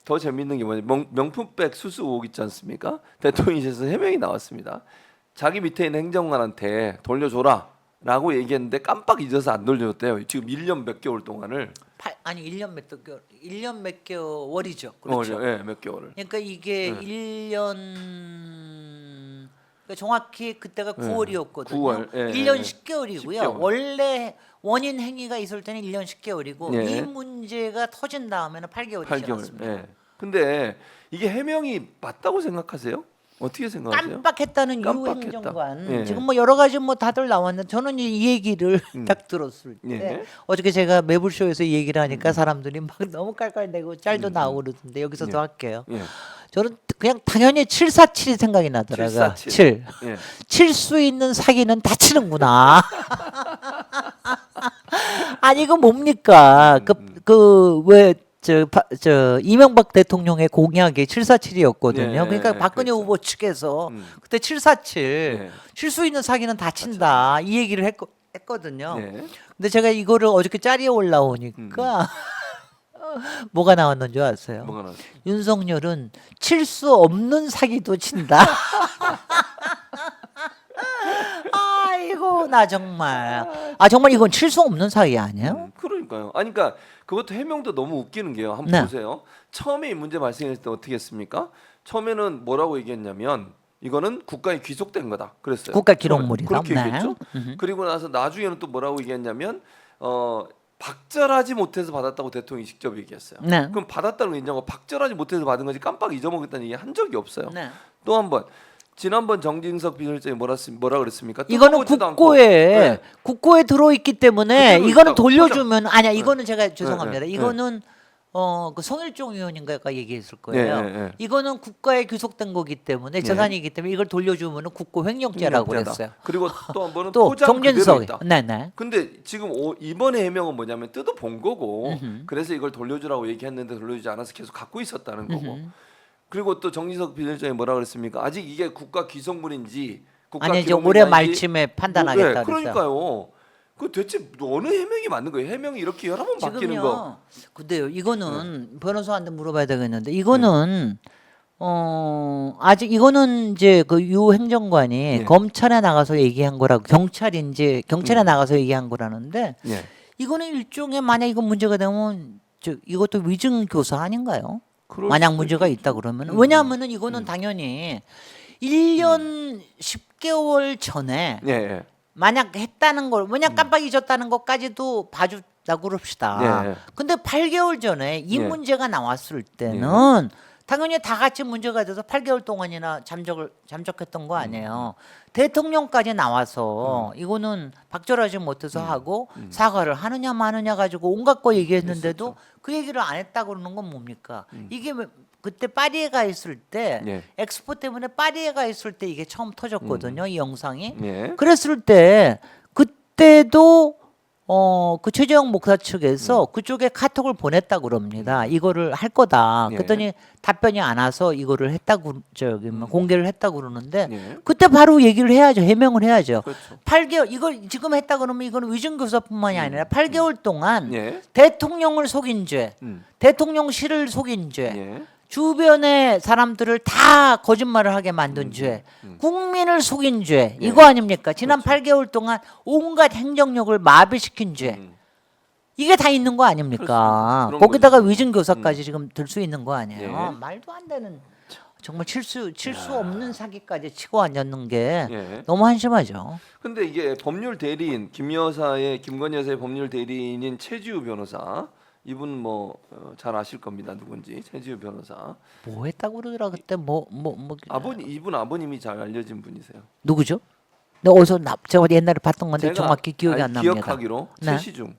더 재밌는 게 뭐냐면 명품백 수수 의혹 있지 않습니까? 대통령실에서 해명이 나왔습니다. 자기 밑에 있는 행정관한테 돌려줘라라고 얘기했는데 깜빡 잊어서 안 돌려줬대요. 지금 1년 몇 개월 동안을. 아니 1년 몇 개월, 1년 몇 개월이죠. 그렇죠. 예, 몇 개월을. 그러니까 이게 네. 1년 그러니까 정확히 그때가 9월이었거든요. 9월, 예, 1년 예. 10개월이고요. 10개월. 원래 원인 행위가 있을 때는 1년 10개월이고 예. 이 문제가 터진 다음에는 8개월이 8개월. 지났습니다. 예. 근데 이게 해명이 맞다고 생각하세요? 어떻게 생각하세요? 깜빡했다는 깜빡했다. 유행정관 예. 지금 뭐 여러 가지 뭐 다들 나왔는데 저는 이 얘기를 딱 들었을 때 예. 어저께 제가 매불쇼에서 이 얘기를 하니까 사람들이 막 너무 깔깔대고 짤도 나오고 그러던데 여기서 예. 더 할게요. 예. 저는 그냥 당연히 747이 생각이 나더라고요. 747. 7. 예. 칠 수 있는 사기는 다 치는구나. 아니 이거 뭡니까? 저 이명박 대통령의 공약이 747이었거든요. 예, 그러니까 예, 박근혜 그렇죠. 후보 측에서 음. 그때 747 예. 칠 수 있는 사기는 다 친다 이 얘기를 했거든요. 예. 근데 제가 이거를 어저께 짤이 올라오니까 뭐가 나왔는 줄 아세요? 뭐가 나왔어요? 윤석열은 칠 수 없는 사기도 친다. 아이고 나 정말 정말 이건 칠 수 없는 사기 아니에요? 그러니까요. 아니 그러니까 그것도 해명도 너무 웃기는 게요. 한번 네. 보세요. 처음에 이 문제 발생했을 때 어떻게 했습니까? 처음에는 뭐라고 얘기했냐면 이거는 국가에 귀속된 거다. 그랬어요. 국가 기록물이다. 그렇게 네. 얘기했죠. 그리고 나서 나중에는 또 뭐라고 얘기했냐면 박절하지 못해서 받았다고 대통령이 직접 얘기했어요. 네. 그럼 받았다는 거 인정하고 박절하지 못해서 받은 거지 깜빡 잊어먹었다는 얘기 한 적이 없어요. 네. 또 한 번 지난번 정진석 비서실장이 뭐라 그랬습니까? 이거는 뜯어보지도 않고. 국고에 네. 국고에 들어있기 때문에 그대로 이거는 있다고. 돌려주면 아니야 이거는 제가 죄송합니다. 네, 네, 이거는 그 송일종 의원인가가 얘기했을 거예요. 네, 네. 이거는 국가에 귀속된 거기 때문에 재산이기 때문에 이걸 돌려주면은 국고 횡령죄라고 횡령죄다. 그랬어요. 그리고 또 한 번은 또 포장 그대로 정진석, 있다. 네네. 근데 지금 이번에 해명은 뭐냐면 뜯어본 거고 그래서 이걸 돌려주라고 얘기했는데 돌려주지 않아서 계속 갖고 있었다는 거고 그리고 또 정진석 비서실장이 뭐라 그랬습니까? 아직 이게 국가 귀속물인지 국가 아니 이제 기록물인지 올해 말쯤에 판단하겠다 네, 그랬어요. 그러니까요. 그 대체 어느 해명이 맞는 거예요? 해명이 이렇게 여러 번 바뀌는 거. 지금요. 근데요. 이거는 변호사한테 물어봐야 되겠는데 이거는 아직 이거는 이제 그 유 행정관이 네. 검찰에 나가서 얘기한 거라고 경찰에 나가서 얘기한 거라는데 예. 이거는 일종의 만약 이거 문제가 되면 이것도 위증 교사 아닌가요? 그럴 만약 수도 문제가 있겠죠. 있다 그러면 왜냐하면은 이거는 당연히 1년 10개월 전에 예, 예. 만약 했다는 걸 왜냐 깜빡 잊었다는 것까지도 봐줬다고 그럽시다. 예. 근데 8개월 전에 이 예. 문제가 나왔을 때는 당연히 다 같이 문제가 돼서 8개월 동안이나 잠적했던 거 아니에요. 대통령까지 나와서 이거는 박절하지 못해서 하고 사과를 하느냐 마느냐 가지고 온갖 거 얘기했는데도 그 얘기를 안 했다고 그러는 건 뭡니까? 이게 그때 파리에 가 있을 때 예. 엑스포 때문에 파리에 가 있을 때 이게 처음 터졌거든요. 이 영상이. 예. 그랬을 때 그때도 그 최재형 목사 측에서 그쪽에 카톡을 보냈다고 그럽니다. 이거를 할 거다. 예. 그랬더니 답변이 안 와서 이거를 했다고 공개를 했다고 그러는데 예. 그때 바로 얘기를 해야죠. 해명을 해야죠. 그렇죠. 8개월 이걸 지금 했다 그러면 이거는 위증교사뿐만이 아니라 8개월 동안 예. 대통령을 속인 죄, 대통령실을 속인 죄, 예. 주변의 사람들을 다 거짓말을 하게 만든 죄, 국민을 속인 죄, 이거 아닙니까? 지난 8개월 동안 온갖 행정력을 마비시킨 죄, 이게 다 있는 거 아닙니까? 그렇습니다. 그런 거기다가 거죠. 위증교사까지 지금 들 수 있는 거 아니에요? 예. 말도 안 되는 정말 칠 수 없는 사기까지 치고 앉았는 게 예. 너무 한심하죠. 근데 이게 법률 대리인 김건희 여사의 법률 대리인인 최지우 변호사 이분 뭐 잘 아실 겁니다. 누군지 최지우 변호사. 뭐 했다고 그러더라 그때 이분 아버님이 잘 알려진 분이세요. 누구죠? 근데 어디서 제가 옛날에 봤던 건데 제가 정확히 기억이 안 납니다. 기억하기로 네. 최시중.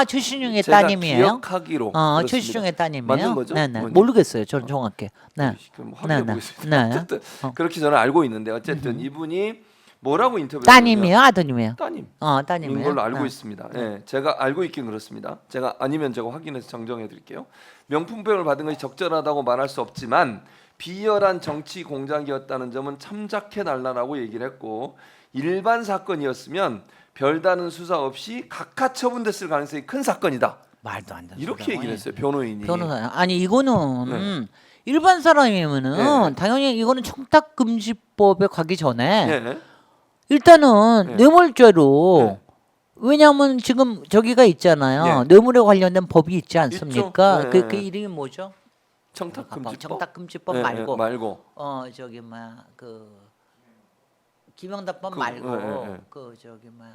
최시중의 제가 따님이에요? 기억하기로. 그렇습니다. 최시중의 따님이에요? 맞는 거죠? 네네. 뭔지? 모르겠어요. 저는 정확히. 네. 그럼 확인해 네, 네. 보겠습니다. 네. 어쨌든 그렇게 저는 알고 있는데 어쨌든 이분이 뭐라고 인터뷰했냐면 따님이에요? 아드님이에요? 따님. 따님이에요? 인 걸로 알고 네. 있습니다. 예, 제가 알고 있긴 그렇습니다. 제가 아니면 제가 확인해서 정정해 드릴게요. 명품백을 받은 것이 적절하다고 말할 수 없지만 비열한 정치 공작이었다는 점은 참작해 달라고 얘기를 했고 일반 사건이었으면 별다른 수사 없이 각하 처분됐을 가능성이 큰 사건이다. 말도 안 되는 이렇게 소리라고 얘기를 해. 했어요. 변호인이. 변호사 아니 이거는 일반 사람이면은 당연히 이거는 청탁금지법에 가기 전에 예. 일단은 네. 뇌물죄로 네. 왜냐하면 지금 저기가 있잖아요. 네. 뇌물에 관련된 법이 있지 않습니까? 있죠. 그 네. 이름이 뭐죠? 청탁금지법. 청탁금지법 예, 예, 말고 말고. 저기 뭐야 그 김영란법 그, 말고 예, 예. 그 저기 뭐야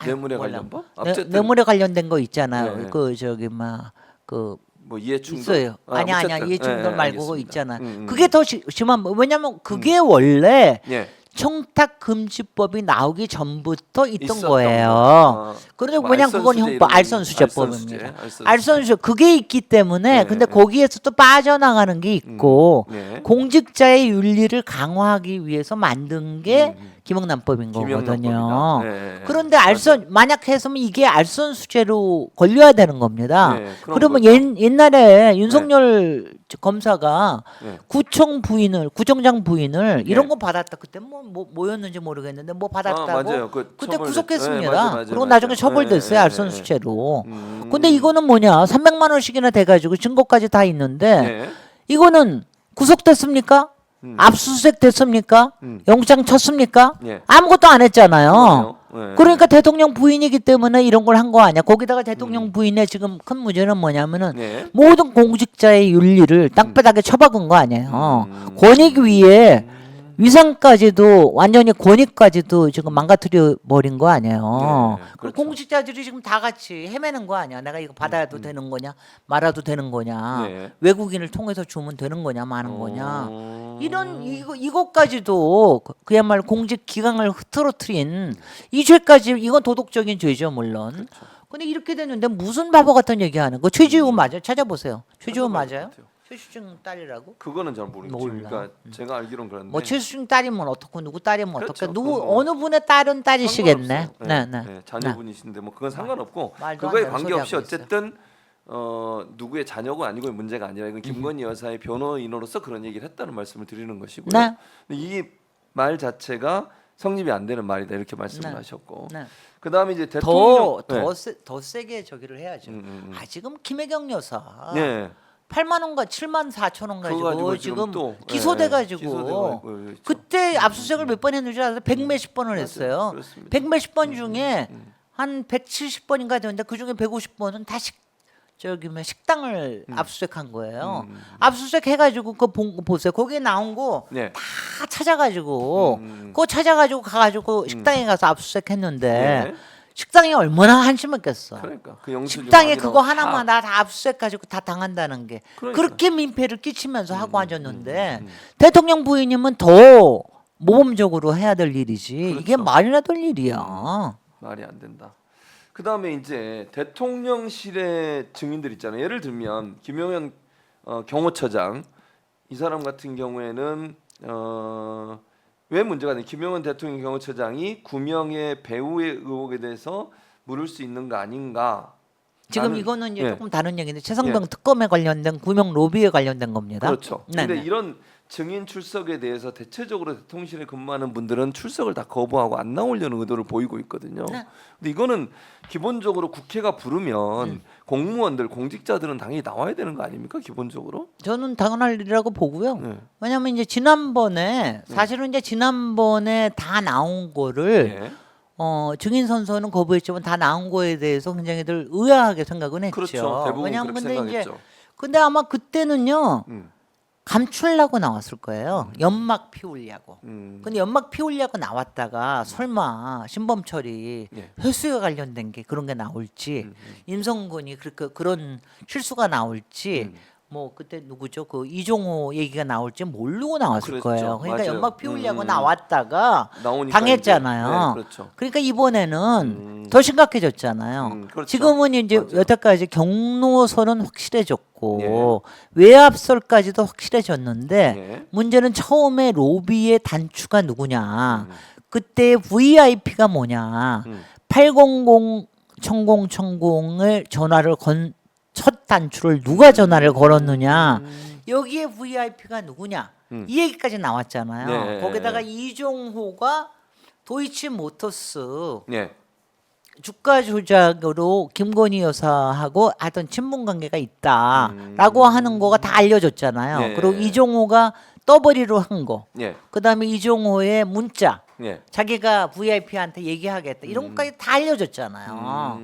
뇌물에 몰라. 관련 법? 뇌물에 관련된 거 있잖아요. 네, 네. 그 저기 뭐그 뭐 이해충돌. 있어요. 아니야 어쨌든. 이해충돌 예, 말고 그거 알겠습니다. 있잖아. 그게 더 심한 왜냐면 그게 원래 예. 청탁금지법이 나오기 전부터 있던 있었던 거예요. 거. 그런데 뭐 왜냐면 그건 알선수재 형법 이런 알선수재법입니다. 알선수재. 알선수재 그게 있기 때문에 네, 근데 네. 거기에서 또 빠져나가는 게 있고 네. 공직자의 윤리를 강화하기 위해서 만든 게 김영란법인 거거든요. 김영란법이다. 네, 그런데 맞아요. 만약 했으면 이게 알선수재로 걸려야 되는 겁니다. 네, 그런 그러면 거죠. 옛날에 윤석열 검사가 네. 구청장 부인을 이런 네. 거 받았다. 그때 뭐였는지 모르겠는데 뭐 받았다고. 맞아요. 그때 처벌됐- 구속했습니다. 네, 맞아요. 그리고 나중에 처벌됐어요. 네, 알선수재로. 네. 근데 이거는 뭐냐? 300만 원씩이나 돼가지고 증거까지 다 있는데 네. 이거는 구속됐습니까? 압수수색 됐습니까? 영장 쳤습니까? 예. 아무것도 안 했잖아요. 그러네요. 예. 그러니까 대통령 부인이기 때문에 이런 걸 한 거 아니야. 거기다가 대통령 부인의 지금 큰 문제는 뭐냐면은 예. 모든 공직자의 윤리를 땅바닥에 쳐박은 거 아니에요. 음. 권익 위에 위상까지도 완전히 권익까지도 지금 망가뜨려 버린 거 아니에요. 네, 그리고 그렇죠. 공직자들이 지금 다 같이 헤매는 거 아니야. 내가 이거 받아도 되는 거냐, 말아도 되는 거냐, 네. 외국인을 통해서 주면 되는 거냐, 마는 거냐. 어. 이런 이것까지도 그야말로 공직 기강을 흐트러뜨린 이 죄까지 이건 도덕적인 죄죠 물론. 그렇죠. 근데 이렇게 되는데 무슨 바보 같은 얘기하는 거? 최지우 맞아요? 찾아보세요. 최지우 찾아봐야 될 맞아요? 것 같아요. 최수중 딸이라고? 그거는 잘 모르겠죠. 몰라. 그러니까 제가 알기로는 그런데. 뭐 최수중 딸이면 어떻고 누구 딸이면 그렇죠. 어떻게 그건 누구 뭐 어느 분의 딸은 딸이시겠네. 상관없어요. 네, 네, 네. 네, 자녀분이신데 뭐 그건 상관없고 말도 안 그거에 되는 관계없이 소리 하고 있어요. 어쨌든 누구의 자녀고 아니고의 문제가 아니라 이건 김건희 여사의 변호인으로서 그런 얘기를 했다는 말씀을 드리는 것이고요. 네. 이 말 자체가 성립이 안 되는 말이다 이렇게 말씀을 네. 하셨고 네. 그다음에 이제 대통령 더 세게 저기를 해야죠. 아 지금 김혜경 여사 네. 8만 원가 7만 4천 원 그거 가지고 가지고 지금 또, 기소돼 예, 가지고 기소되고 있죠. 그때 압수수색을 몇 번 했는지 알아요? 100몇십 번을 했어요. 그렇습니다. 100몇십 번 중에 한 170번인가 되는데 그 중에 150번은 다 식당을 압수수색한 거예요. 압수수색 해가지고 그거 보세요. 거기에 나온 거 다 네. 찾아가지고 그거 찾아가지고 가가지고 식당에 가서 압수수색했는데 네. 식당이 얼마나 한심했겠어. 그러니까 그 영수증 식당에 확인하고 그거 하나만 다 다 압수수색 가지고 다 당한다는 게 그러니까. 그렇게 민폐를 끼치면서 하고 앉았는데 대통령 부인님은 더 모범적으로 해야 될 일이지 이게 그렇죠. 말이나 될 일이야. 말이 안 된다. 그 다음에 이제 대통령실의 증인들 있잖아요. 예를 들면 김용현 경호처장 이 사람 같은 경우에는 왜 문제가 돼? 김용현 대통령 경호처장이 구명의 배우의 의혹에 대해서 물을 수 있는 거 아닌가? 지금 나는- 이거는 이제 예. 조금 다른 얘기인데 최성병 특검에 관련된 구명 로비에 관련된 겁니다. 그렇죠. 네, 근데 네. 이런 증인 출석에 대해서 대체적으로 대통령실에 근무하는 분들은 출석을 다 거부하고 안 나오려는 의도를 보이고 있거든요. 네. 근데 이거는 기본적으로 국회가 부르면 공무원들, 공직자들은 당연히 나와야 되는 거 아닙니까? 기본적으로? 저는 당연할 일이라고 보고요. 네. 왜냐하면 이제 지난번에 사실은 이제 지난번에 다 나온 거를 네. 증인 선서는 거부했지만 다 나온 거에 대해서 굉장히들 의아하게 생각은 했죠. 그렇죠. 대부분 왜냐하면 그렇게 근데 이제 생각했죠. 근데 아마 그때는요 음. 감추려고 나왔을 거예요. 연막 피우려고. 음. 근데 연막 피우려고 나왔다가 설마 신범철이 예. 회수에 관련된 게 그런 게 나올지 임성근이 그런 실수가 나올지 뭐 그때 누구죠? 그 이종호 얘기가 나올지 모르고 나왔을 그랬죠. 거예요. 그러니까 맞아요. 연막 피우려고 나왔다가 나오니까 당했잖아요. 이제, 네, 그렇죠. 그러니까 이번에는 더 심각해졌잖아요. 그렇죠. 지금은 이제 맞아요. 여태까지 경로설은 확실해졌고 예. 외압설까지도 확실해졌는데 예. 문제는 처음에 로비의 단추가 누구냐. 그때 VIP가 뭐냐. 800 천공을 전화를 첫 단추를 누가 전화를 걸었느냐. 여기에 VIP가 누구냐. 이 얘기까지 나왔잖아요. 네. 거기다가 이종호가 도이치모터스 예. 주가 조작으로 김건희 여사하고 하던 친분 관계가 있다라고 하는 거가 다 알려졌잖아요. 예. 그리고 이종호가 떠버리로 한 거. 예. 그다음에 이종호의 문자. 예. 자기가 VIP한테 얘기하겠다. 이런 것까지 다 알려졌잖아요.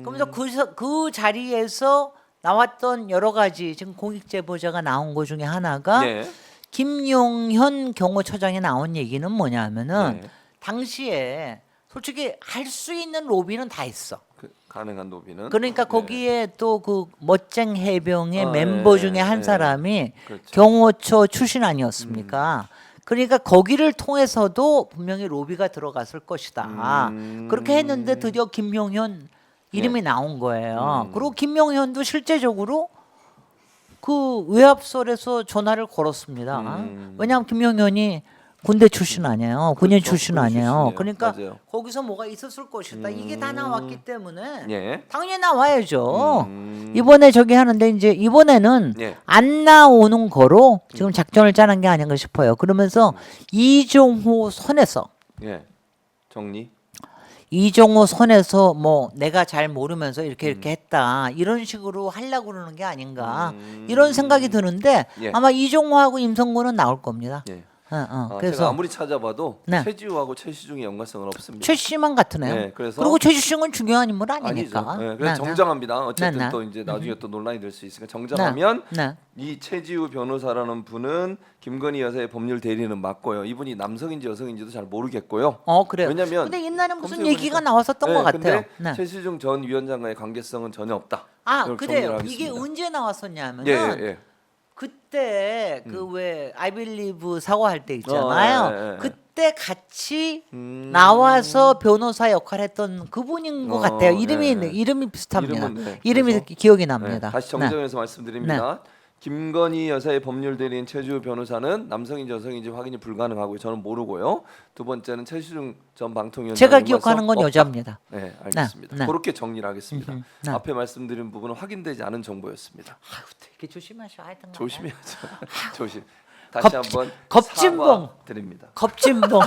그러면서 그 자리에서 나왔던 여러 가지 지금 공익 제보자가 나온 것 중에 하나가 예. 김용현 경호처장이 나온 얘기는 뭐냐면은 네. 당시에 솔직히 할 수 있는 로비는 다 했어. 가능한 노비는. 그러니까 네. 거기에 또 그 멋쟁 해병의 아, 멤버 예, 중에 한 예. 사람이 그렇죠. 경호처 출신 아니었습니까? 그러니까 거기를 통해서도 분명히 로비가 들어갔을 것이다. 그렇게 했는데 드디어 김용현 이름이 나온 거예요. 그리고 김용현도 실제적으로 그 외압설에서 전화를 걸었습니다. 왜냐하면 김용현이 군대 출신 아니에요. 군인 그렇죠. 출신 군인 아니에요. 출신이에요. 그러니까 맞아요. 거기서 뭐가 있었을 것이다. 이게 다 나왔기 때문에 예. 당연히 나와야죠. 이번에 저기 하는데 이제 이번에는 예. 안 나오는 거로 지금 작전을 짜는 게 아닌가 싶어요. 그러면서 이종호 선에서 예. 정리. 이종호 선에서 뭐 내가 잘 모르면서 이렇게 했다 이런 식으로 하려고 그러는 게 아닌가 이런 생각이 드는데 예. 아마 이종호하고 임성근은 나올 겁니다. 예. 제가 그래서 아무리 찾아봐도 네. 최지우하고 최시중의 연관성은 없습니다. 최씨만 같으네요. 네, 그래서 그리고 최씨는 중요한 인물 아니죠. 아니니까. 네, 그래서 정정합니다. 어쨌든 네. 또 이제 나중에 또 논란이 될 수 있으니까 정정하면 네. 이 최지우 변호사라는 분은 김건희 여사의 법률 대리는 맞고요. 이분이 남성인지 여성인지도 잘 모르겠고요. 그래요. 왜냐면 근데 옛날에 무슨 검색해 얘기가 보니까- 나왔었던 것 같아요. 근데 네. 최시중 전 위원장과의 관계성은 전혀 없다. 이렇게 그래요. 정리를 이게 하겠습니다. 언제 나왔었냐면은 예, 예. 그때 그 왜 아이빌리브 사과할 때 있잖아요. 예. 그때 같이 나와서 변호사 역할 했던 그분인 것 같아요. 이름이 비슷합니다. 이름은, 네. 이름이 그래서- 기억이 납니다. 네, 다시 정정해서 말씀드립니다. 김건희 여사의 법률 대리인 최지우 변호사는 남성인지 여성인지 확인이 불가능하고요. 저는 모르고요. 두 번째는 최시중 전 방통위원장 제가 기억하는 건 여자입니다. 네, 알겠습니다. 네. 그렇게 정리를 하겠습니다. 네. 앞에 말씀드린 부분은 확인되지 않은 정보였습니다. 아유, 되게 조심하셔. 하여튼 조심해야죠. 조심. 다시 한번 겁진봉. 사과드립니다. 겁진봉.